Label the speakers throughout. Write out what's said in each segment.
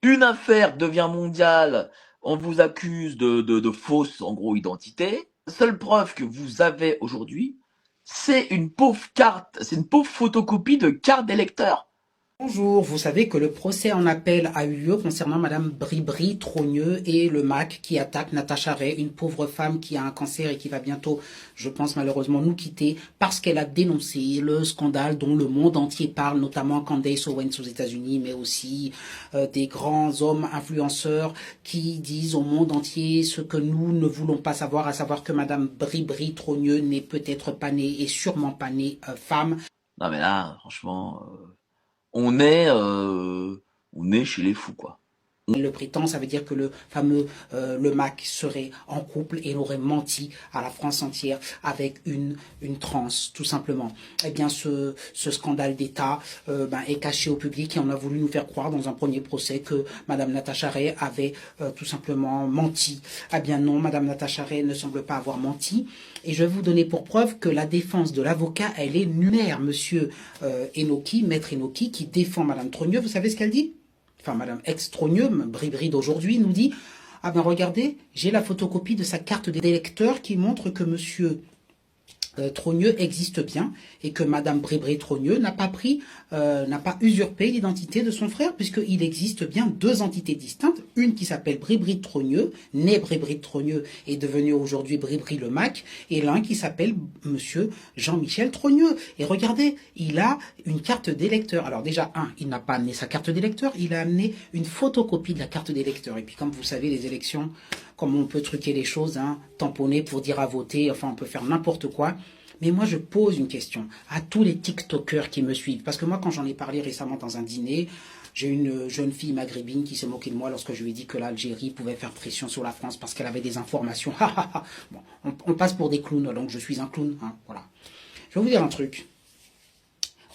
Speaker 1: Une affaire devient mondiale, on vous accuse de fausses, en gros, identités. La seule preuve que vous avez aujourd'hui, c'est une pauvre carte, c'est une pauvre photocopie de carte d'électeur.
Speaker 2: Bonjour, vous savez que le procès en appel a eu lieu concernant Madame Bribri Trogneux et le MAC qui attaque Natacha Ray, une pauvre femme qui a un cancer et qui va bientôt, je pense malheureusement, nous quitter parce qu'elle a dénoncé le scandale dont le monde entier parle, notamment Candace Owens aux États-Unis, mais aussi des grands hommes influenceurs qui disent au monde entier ce que nous ne voulons pas savoir, à savoir que Madame Bribri Trogneux n'est peut-être pas née et sûrement pas née femme.
Speaker 1: Non mais là, franchement, on est, euh, on est chez les fous, quoi.
Speaker 2: Elle le prétend, ça veut dire que le fameux le MAC serait en couple et aurait menti à la France entière avec une trans, tout simplement. Eh bien, ce scandale d'État est caché au public et on a voulu nous faire croire dans un premier procès que Madame Natacha Ray avait tout simplement menti. Eh bien non, Madame Natacha Ray ne semble pas avoir menti. Et je vais vous donner pour preuve que la défense de l'avocat, elle est lunaire. Monsieur Enoki, maître Enoki, qui défend Madame Trogneux, vous savez ce qu'elle dit? Enfin Madame Extrogneux, Bribri d'aujourd'hui, nous dit « Ah ben regardez, j'ai la photocopie de sa carte d'électeur qui montre que monsieur Trogneux existe bien et que Madame Bribri Trogneux n'a pas usurpé l'identité de son frère puisqu'il existe bien deux entités distinctes, une qui s'appelle Bribri Trogneux, née Bribri Trogneux et devenue aujourd'hui Bribri le Mac, et l'un qui s'appelle Monsieur Jean-Michel Trogneux. Et regardez, il a une carte d'électeur. Alors déjà, il n'a pas amené sa carte d'électeur, il a amené une photocopie de la carte d'électeur. Et puis comme vous savez, les élections, comme on peut truquer les choses, tamponner pour dire à voter, enfin on peut faire n'importe quoi. Mais moi je pose une question à tous les TikTokers qui me suivent. Parce que moi quand j'en ai parlé récemment dans un dîner, j'ai une jeune fille maghrébine qui se moquait de moi lorsque je lui ai dit que l'Algérie pouvait faire pression sur la France parce qu'elle avait des informations. Bon, on passe pour des clowns, donc je suis un clown. Voilà. Je vais vous dire un truc.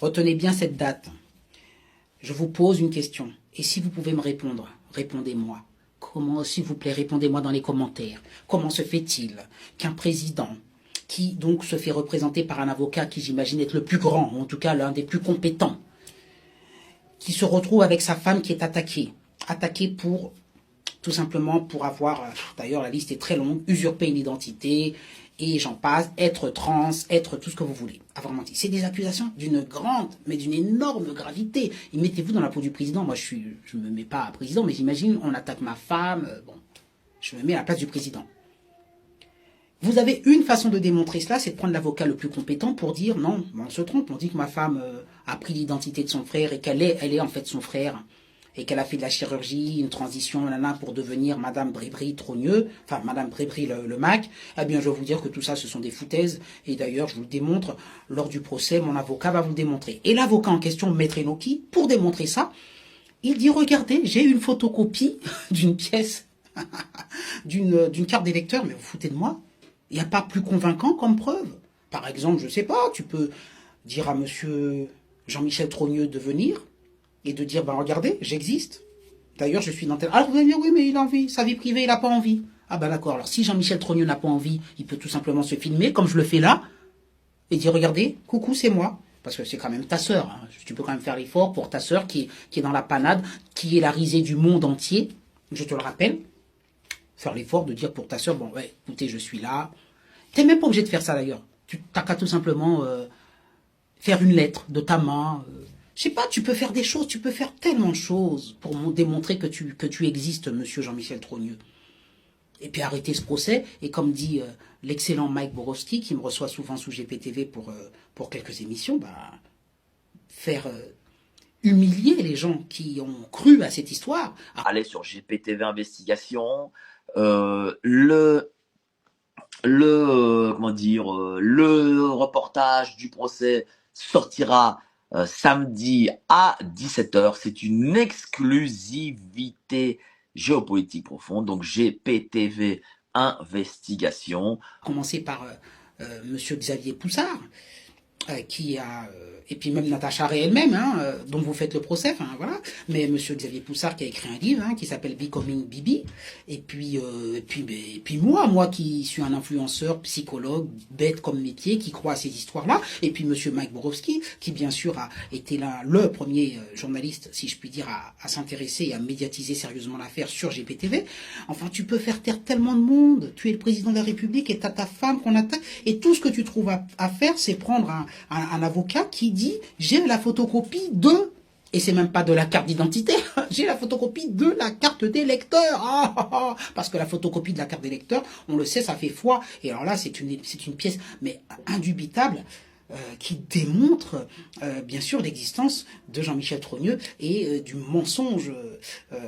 Speaker 2: Retenez bien cette date. Je vous pose une question. Et si vous pouvez me répondre, répondez-moi. Comment, s'il vous plaît, répondez-moi dans les commentaires. Comment se fait-il qu'un président qui donc se fait représenter par un avocat qui j'imagine être le plus grand, ou en tout cas l'un des plus compétents, qui se retrouve avec sa femme qui est attaquée pour tout simplement pour avoir, d'ailleurs la liste est très longue, usurper une identité, et j'en passe, être trans, être tout ce que vous voulez, avoir menti. C'est des accusations d'une grande, mais d'une énorme gravité. Et mettez-vous dans la peau du président. Moi, je me mets pas président, mais j'imagine, on attaque ma femme, bon, je me mets à la place du président. Vous avez une façon de démontrer cela, c'est de prendre l'avocat le plus compétent pour dire non, on se trompe, on dit que ma femme a pris l'identité de son frère et elle est en fait son frère et qu'elle a fait de la chirurgie, une transition pour devenir Madame Bribri Trogneux, enfin Madame Bribri le Mac. Eh bien, je vais vous dire que tout ça, ce sont des foutaises. Et d'ailleurs, je vous le démontre lors du procès, mon avocat va vous le démontrer. Et l'avocat en question, Maître Enoki, pour démontrer ça, il dit regardez, j'ai une photocopie d'une pièce, d'une carte d'électeur, mais vous foutez de moi. Il n'y a pas plus convaincant comme preuve. Par exemple, je ne sais pas, tu peux dire à monsieur Jean-Michel Trogneux de venir et de dire, ben regardez, j'existe. D'ailleurs, je suis dans tel... Alors vous allez me dire, oui, mais il a envie, sa vie privée, il n'a pas envie. Ah ben d'accord, alors si Jean-Michel Trogneux n'a pas envie, il peut tout simplement se filmer, comme je le fais là, et dire, regardez, coucou, c'est moi. Parce que c'est quand même ta sœur. Tu peux quand même faire l'effort pour ta sœur qui est dans la panade, qui est la risée du monde entier. Je te le rappelle. Faire l'effort de dire pour ta sœur, bon, ouais, écoutez, je suis là. T'es même pas obligé de faire ça d'ailleurs. Tu t'as qu'à tout simplement faire une lettre de ta main. Je sais pas, tu peux faire des choses, tu peux faire tellement de choses pour démontrer que tu existes, monsieur Jean-Michel Trogneux. Et puis arrêter ce procès, et comme dit l'excellent Mike Borowski, qui me reçoit souvent sous GPTV pour quelques émissions, faire humilier les gens qui ont cru à cette histoire.
Speaker 1: Allez sur GPTV Investigation, le comment dire, le reportage du procès sortira samedi à 17h. C'est une exclusivité géopolitique profonde, donc GPTV Investigation.
Speaker 2: Commencer par monsieur Xavier Poussard, qui a et puis même Natacha Ray elle-même, hein, dont vous faites le procès, enfin voilà. Mais Monsieur Xavier Poussard qui a écrit un livre hein, qui s'appelle Becoming Bibi. Et puis moi qui suis un influenceur, psychologue, bête comme métier, qui croit à ces histoires-là. Et puis Monsieur Mike Borowski, qui bien sûr a été là le premier journaliste, si je puis dire, à s'intéresser et à médiatiser sérieusement l'affaire sur GPTV. Enfin, tu peux faire taire tellement de monde. Tu es le président de la République et t'as ta femme qu'on attaque. Et tout ce que tu trouves à faire, c'est prendre un avocat qui dit j'ai la photocopie de, et c'est même pas de la carte d'identité, j'ai la photocopie de la carte d'électeur. Parce que la photocopie de la carte d'électeur, on le sait, ça fait foi. Et alors là, c'est une pièce, mais indubitable, qui démontre bien sûr l'existence de Jean-Michel Trogneux et du mensonge,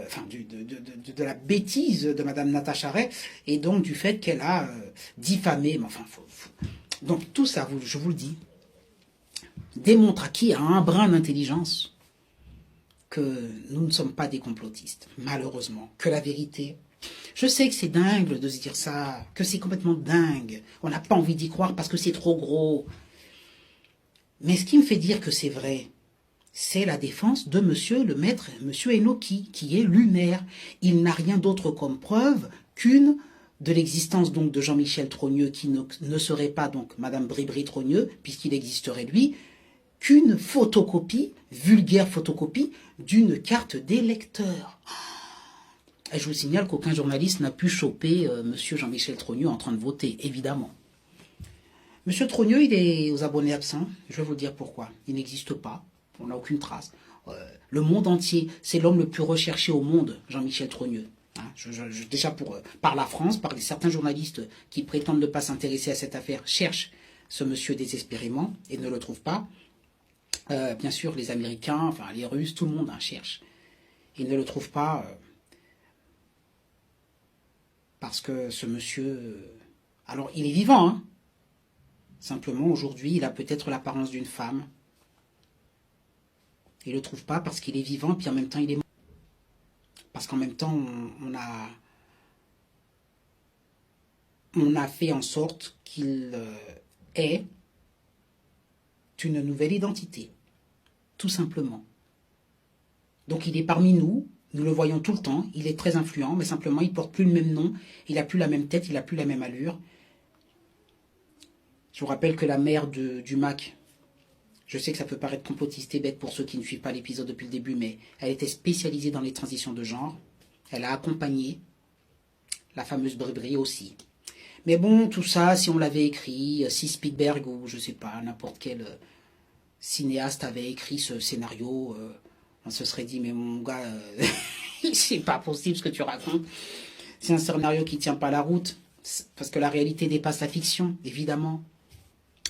Speaker 2: enfin de la bêtise de Madame Natacha Ray, et donc du fait qu'elle a diffamé. Mais enfin, donc tout ça, je vous le dis, démontre à qui a un brin d'intelligence que nous ne sommes pas des complotistes, malheureusement, que la vérité. Je sais que c'est dingue de se dire ça, que c'est complètement dingue. On n'a pas envie d'y croire parce que c'est trop gros. Mais ce qui me fait dire que c'est vrai, c'est la défense de monsieur le maître, monsieur Enoki, qui est lunaire. Il n'a rien d'autre comme preuve qu'une de l'existence donc de Jean-Michel Trogneux, qui ne serait pas donc Madame Bribri Trogneux, puisqu'il existerait lui, qu'une photocopie, vulgaire photocopie, d'une carte d'électeur. Et je vous signale qu'aucun journaliste n'a pu choper monsieur Jean-Michel Trogneux en train de voter, évidemment. Monsieur Trogneux, il est aux abonnés absents. Je vais vous dire pourquoi. Il n'existe pas. On n'a aucune trace. Le monde entier, c'est l'homme le plus recherché au monde, Jean-Michel Trogneux. Hein, déjà par la France, par certains journalistes qui prétendent ne pas s'intéresser à cette affaire, cherchent ce monsieur désespérément et ne le trouvent pas. Bien sûr, les Américains, enfin les Russes, tout le monde cherche. Ils ne le trouvent pas parce que ce monsieur... alors, il est vivant, hein. Simplement, aujourd'hui, il a peut-être l'apparence d'une femme. Il ne le trouve pas parce qu'il est vivant, puis en même temps, il est mort. Parce qu'en même temps, on a fait en sorte qu'il ait une nouvelle identité. Tout simplement. Donc il est parmi nous, nous le voyons tout le temps, il est très influent, mais simplement il ne porte plus le même nom, il n'a plus la même tête, il n'a plus la même allure. Je vous rappelle que la mère du Mac, je sais que ça peut paraître complotiste et bête pour ceux qui ne suivent pas l'épisode depuis le début, mais elle était spécialisée dans les transitions de genre. Elle a accompagné la fameuse Bribri aussi. Mais bon, tout ça, si on l'avait écrit, si Spielberg ou je sais pas, n'importe quel cinéaste avait écrit ce scénario, on se serait dit, mais mon gars, c'est pas possible ce que tu racontes. C'est un scénario qui tient pas la route, parce que la réalité dépasse la fiction, évidemment.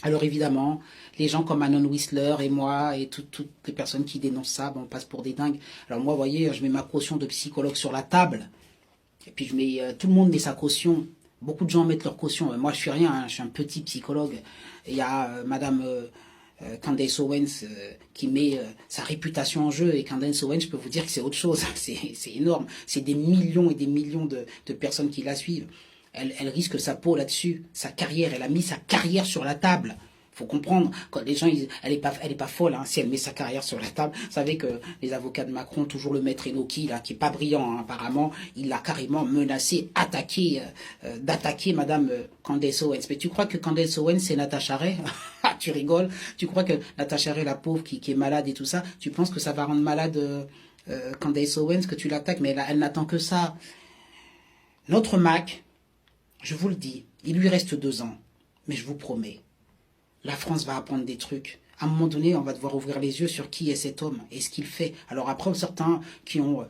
Speaker 2: Alors évidemment, les gens comme Anon Whistler et moi et toutes les personnes qui dénoncent ça, on passe pour des dingues. Alors moi, vous voyez, je mets ma caution de psychologue sur la table, et puis je mets, tout le monde met sa caution. Beaucoup de gens mettent leur caution. Moi, je suis rien, hein, je suis un petit psychologue. Il y a Madame Candace Owens qui met sa réputation en jeu. Et Candace Owens, je peux vous dire que c'est autre chose. C'est énorme. C'est des millions et des millions de personnes qui la suivent. Elle risque sa peau là-dessus, sa carrière. Elle a mis sa carrière sur la table. Faut comprendre, quand les gens, elle est pas folle, hein, si elle met sa carrière sur la table. Vous savez que les avocats de Macron, toujours le maître Enoki, là, qui est pas brillant, hein, apparemment, il l'a carrément menacé, d'attaquer Madame Candace Owens. Mais tu crois que Candace Owens, c'est Natacha Ray? Tu rigoles? Tu crois que Natacha Ray, la pauvre, qui est malade et tout ça, tu penses que ça va rendre malade Candace Owens, que tu l'attaques? Mais elle n'attend que ça. Notre Mac, je vous le dis, il lui reste 2 ans, mais je vous promets, la France va apprendre des trucs. À un moment donné, on va devoir ouvrir les yeux sur qui est cet homme et ce qu'il fait. Alors après, certains qui ont,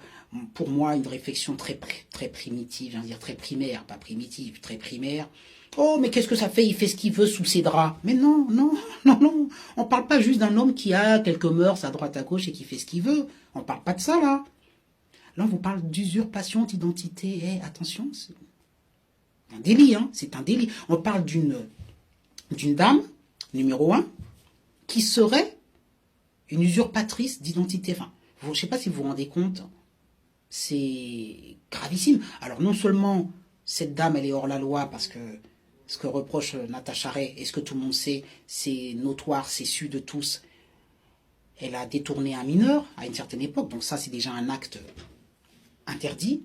Speaker 2: pour moi, une réflexion très primitive, je veux dire très primaire, pas primitive, très primaire. Oh, mais qu'est-ce que ça fait? Il fait ce qu'il veut sous ses draps. Mais non. On ne parle pas juste d'un homme qui a quelques mœurs à droite à gauche et qui fait ce qu'il veut. On ne parle pas de ça, là. Là, on vous parle d'usurpation d'identité. Eh, attention, c'est un délit, hein. C'est un délit. On parle d'une dame, numéro 1, qui serait une usurpatrice d'identité. Enfin, je ne sais pas si vous vous rendez compte, c'est gravissime. Alors non seulement cette dame, elle est hors la loi parce que Ce que reproche Natacha Ray, et ce que tout le monde sait, c'est notoire, c'est su de tous. Elle a détourné un mineur à une certaine époque, donc ça c'est déjà un acte interdit.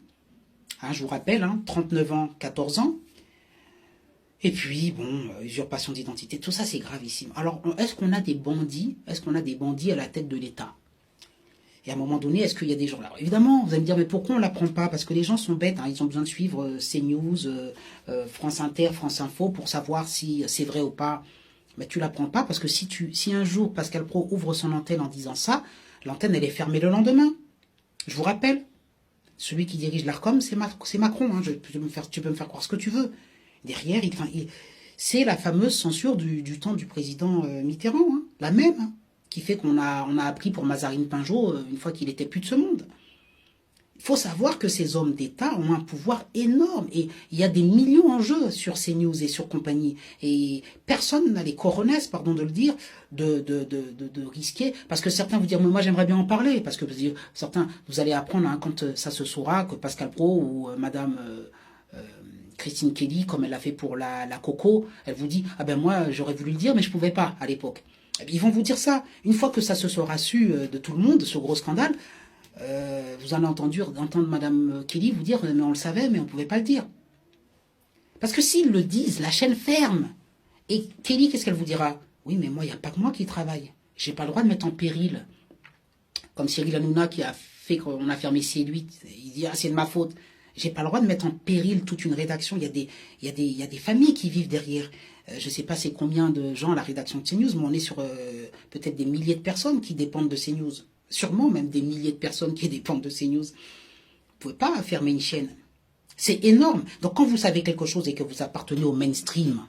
Speaker 2: Hein, je vous rappelle, 39 ans, 14 ans. Et puis, bon, usurpation d'identité, tout ça c'est gravissime. Alors, est-ce qu'on a des bandits? Est-ce qu'on a des bandits à la tête de l'État? Et à un moment donné, est-ce qu'il y a des gens là? Alors, évidemment, vous allez me dire, mais pourquoi on ne l'apprend pas? Parce que les gens sont bêtes, ils ont besoin de suivre CNews, France Inter, France Info, pour savoir si c'est vrai ou pas. Mais tu ne l'apprends pas, parce que si un jour Pascal Praud ouvre son antenne en disant ça, l'antenne elle est fermée le lendemain. Je vous rappelle, celui qui dirige l'Arcom, c'est Macron. Tu peux me faire croire ce que tu veux. Derrière, c'est la fameuse censure du temps du président Mitterrand, la même, qui fait qu'on a appris pour Mazarine Pinjot une fois qu'il était plus de ce monde. Il faut savoir que ces hommes d'État ont un pouvoir énorme et il y a des millions en jeu sur CNews et sur compagnie. Et personne n'a les coronesses, pardon de le dire, de risquer. Parce que certains vous diront, mais moi j'aimerais bien en parler. Parce que certains, vous allez apprendre quand ça se saura que Pascal Praud ou Madame Christine Kelly, comme elle l'a fait pour la Coco, elle vous dit, ah ben moi j'aurais voulu le dire mais je pouvais pas à l'époque. Ils vont vous dire ça. Une fois que ça se sera su de tout le monde, ce gros scandale, vous allez entendre Madame Kelly vous dire, mais on le savait, mais on ne pouvait pas le dire. Parce que s'ils le disent, la chaîne ferme. Et Kelly, qu'est-ce qu'elle vous dira? Oui, mais moi, il n'y a pas que moi qui travaille. J'ai pas le droit de mettre en péril. Comme Cyril Hanouna qui a fait qu'on a fermé C8. Il dit, ah, c'est de ma faute. J'ai pas le droit de mettre en péril toute une rédaction. Il y a des familles qui vivent derrière. Je ne sais pas c'est combien de gens à la rédaction de CNews, mais on est sur peut-être des milliers de personnes qui dépendent de CNews. Sûrement même des milliers de personnes qui dépendent de CNews. Vous ne pouvez pas fermer une chaîne. C'est énorme. Donc quand vous savez quelque chose et que vous appartenez au mainstream,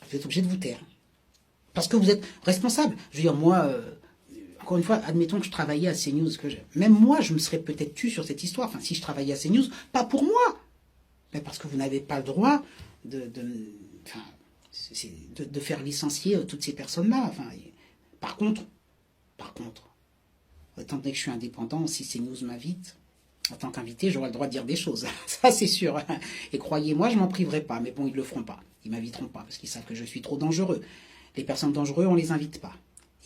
Speaker 2: vous êtes obligé de vous taire. Parce que vous êtes responsable. Je veux dire, moi, encore une fois, admettons que je travaillais à CNews. Même moi, je me serais peut-être tue sur cette histoire. Enfin, si je travaillais à CNews, pas pour moi. Mais parce que vous n'avez pas le droit de faire licencier toutes ces personnes-là. Enfin, par contre, étant donné que je suis indépendant, si CNews m'invite, en tant qu'invité, j'aurai le droit de dire des choses. Ça, c'est sûr. Et croyez-moi, je m'en priverai pas. Mais bon, ils le feront pas. Ils m'inviteront pas parce qu'ils savent que je suis trop dangereux. Les personnes dangereuses, on les invite pas.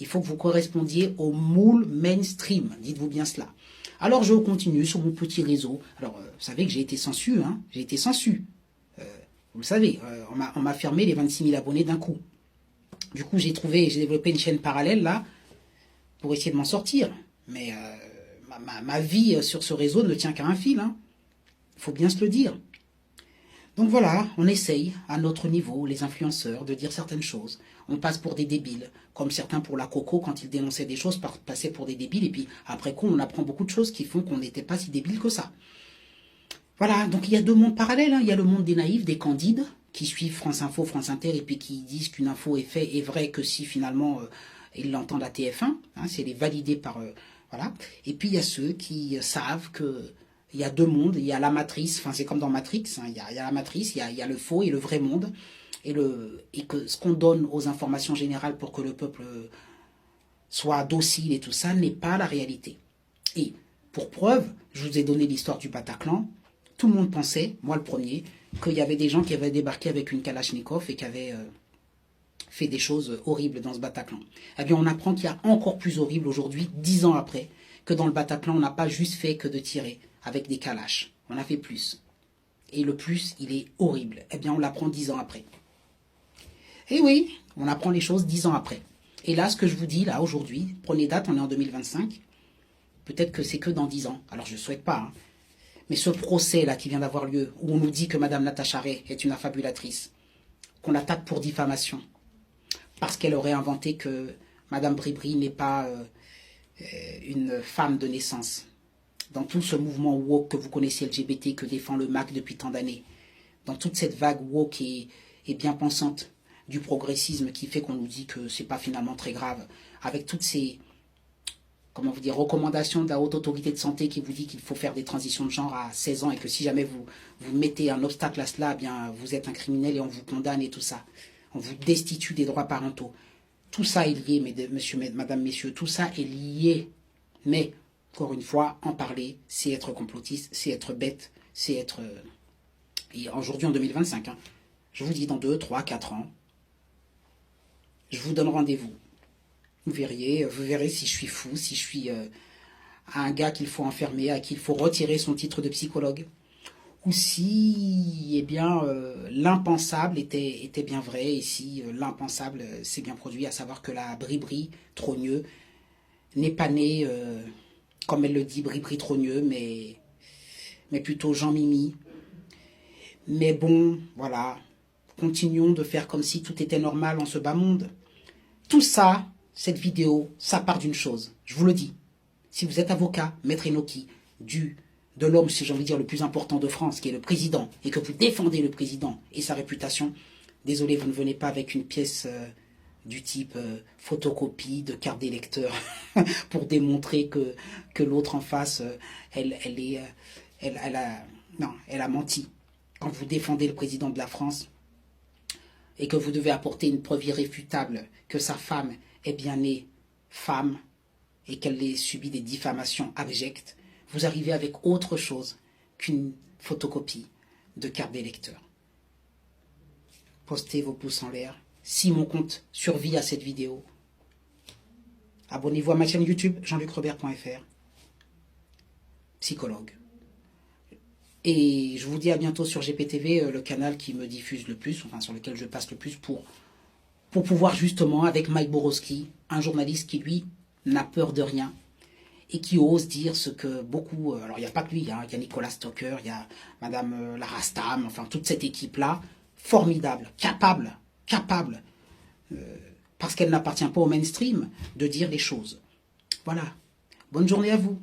Speaker 2: Il faut que vous correspondiez au moule mainstream. Dites-vous bien cela. Alors, je continue sur mon petit réseau. Alors, vous savez que j'ai été censu. J'ai été censu. Vous le savez, on m'a fermé les 26 000 abonnés d'un coup. Du coup, j'ai développé une chaîne parallèle là pour essayer de m'en sortir. Mais ma vie sur ce réseau ne tient qu'à un fil. Il faut bien se le dire. Donc voilà, on essaye, à notre niveau, les influenceurs, de dire certaines choses. On passe pour des débiles, comme certains pour la Coco, quand ils dénonçaient des choses, passaient pour des débiles, et puis après coup, on apprend beaucoup de choses qui font qu'on n'était pas si débiles que ça. Voilà, donc il y a deux mondes parallèles. Il y a le monde des naïfs, des candides, qui suivent France Info, France Inter, et puis qui disent qu'une info est vraie que si finalement ils l'entendent à TF1, c'est les valider par... voilà. Et puis il y a ceux qui savent que... Il y a deux mondes, il y a la matrice, enfin c'est comme dans Matrix, il y a la matrice, il y a le faux et le vrai monde, et que ce qu'on donne aux informations générales pour que le peuple soit docile et tout ça n'est pas la réalité. Et pour preuve, je vous ai donné l'histoire du Bataclan, tout le monde pensait, moi le premier, qu'il y avait des gens qui avaient débarqué avec une Kalachnikov et qui avaient fait des choses horribles dans ce Bataclan. Eh bien on apprend qu'il y a encore plus horrible aujourd'hui, 10 ans après, que dans le Bataclan on n'a pas juste fait que de tirer avec des calaches. On a fait plus. Et le plus, il est horrible. Eh bien, on l'apprend 10 ans après. Et oui, on apprend les choses 10 ans après. Et là, ce que je vous dis, là, aujourd'hui, prenez date, on est en 2025. Peut-être que c'est que dans 10 ans. Alors, je ne souhaite pas. Mais ce procès-là qui vient d'avoir lieu, où on nous dit que Madame Natacha Ray est une affabulatrice, qu'on l'attaque pour diffamation, parce qu'elle aurait inventé que Madame Bribri n'est pas une femme de naissance. Dans tout ce mouvement woke que vous connaissez LGBT, que défend le MAC depuis tant d'années, dans toute cette vague woke et bien pensante du progressisme qui fait qu'on nous dit que c'est pas finalement très grave, avec toutes ces recommandations de la haute autorité de santé qui vous dit qu'il faut faire des transitions de genre à 16 ans et que si jamais vous mettez un obstacle à cela, eh bien vous êtes un criminel et on vous condamne et tout ça. On vous destitue des droits parentaux. Tout ça est lié, madame, messieurs, tout ça est lié. Mais encore une fois, en parler, c'est être complotiste, c'est être bête, c'est être... Et aujourd'hui, en 2025, Je vous dis dans 2, 3, 4 ans, je vous donne rendez-vous. Vous verrez si je suis fou, si je suis un gars qu'il faut enfermer, à qui il faut retirer son titre de psychologue, ou si, eh bien, l'impensable était bien vrai, et si l'impensable s'est bien produit, à savoir que la Bribri Trogneux n'est pas née, comme elle le dit, Bribri Trogneux, mais plutôt Jean-Mimi. Mais bon, voilà, continuons de faire comme si tout était normal en ce bas monde. Tout ça, cette vidéo, ça part d'une chose, je vous le dis. Si vous êtes avocat, Maître Enoki, de l'homme, si j'ai envie de dire, le plus important de France, qui est le président, et que vous défendez le président et sa réputation, désolé, vous ne venez pas avec une pièce du type photocopie de carte d'électeur pour démontrer que l'autre en face, elle a menti. Quand vous défendez le président de la France et que vous devez apporter une preuve irréfutable que sa femme est bien née femme et qu'elle ait subi des diffamations abjectes, vous arrivez avec autre chose qu'une photocopie de carte d'électeur. Postez vos pouces en l'air. Si mon compte survit à cette vidéo, abonnez-vous à ma chaîne YouTube, jeanlucrobert.fr, psychologue. Et je vous dis à bientôt sur GPTV, le canal qui me diffuse le plus, enfin sur lequel je passe le plus pour pouvoir justement, avec Mike Borowski, un journaliste qui lui n'a peur de rien et qui ose dire ce que beaucoup, alors il n'y a pas que lui, hein, il y a Nicolas Stocker, il y a Madame Larastam, enfin toute cette équipe-là, formidable, capable, parce qu'elle n'appartient pas au mainstream, de dire les choses. Voilà. Bonne journée à vous.